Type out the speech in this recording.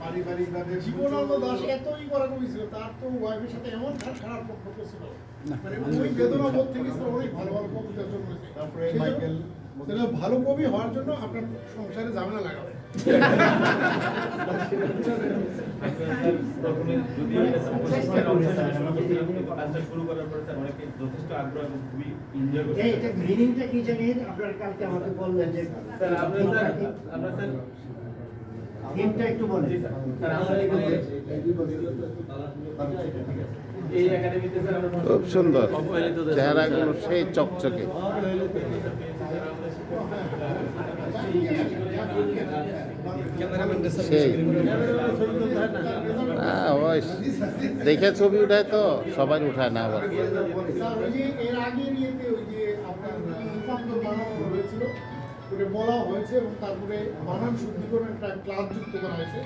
পারিবারিকভাবে জীবনানন্দ দাশ এতই বড় কবি ছিল, তার তো ওয়াইফের সাথে এমন খারাপ সম্পর্ক ছিল, মানে ওই বেদনা বোধ থেকে অনেক ভালো ভালো কবিতা জন্মেছে। তারপরে মাইকেল ভালো কবি হওয়ার জন্য আপনার সংসারে ঝামেলা লাগাবে। শুরু করার পর স্যার অনেকে যথেষ্ট আগ্রহ এবং খুবই এনজয় করছে। এটা মিনিংটা কি জানেন? আপনারা কালকে আমাকে বললেন যে স্যার আমরা স্যার থিমটা একটু বলেন। স্যার আমরা এখানে এই একাডেমিতে স্যার আমরা খুব সুন্দর, চেহারাগুলো সেই চকচকে। সেই ওই দেখে ছবি উঠায় তো সবাই উঠায় না আবার। এর আগে নিয়েতে ওই যে আপনার বানানো হয়েছিল, বলা হয়েছে এবং তারপরে বানান শুদ্ধিকরণ একটা ক্লাস যুক্ত করা হয়েছে।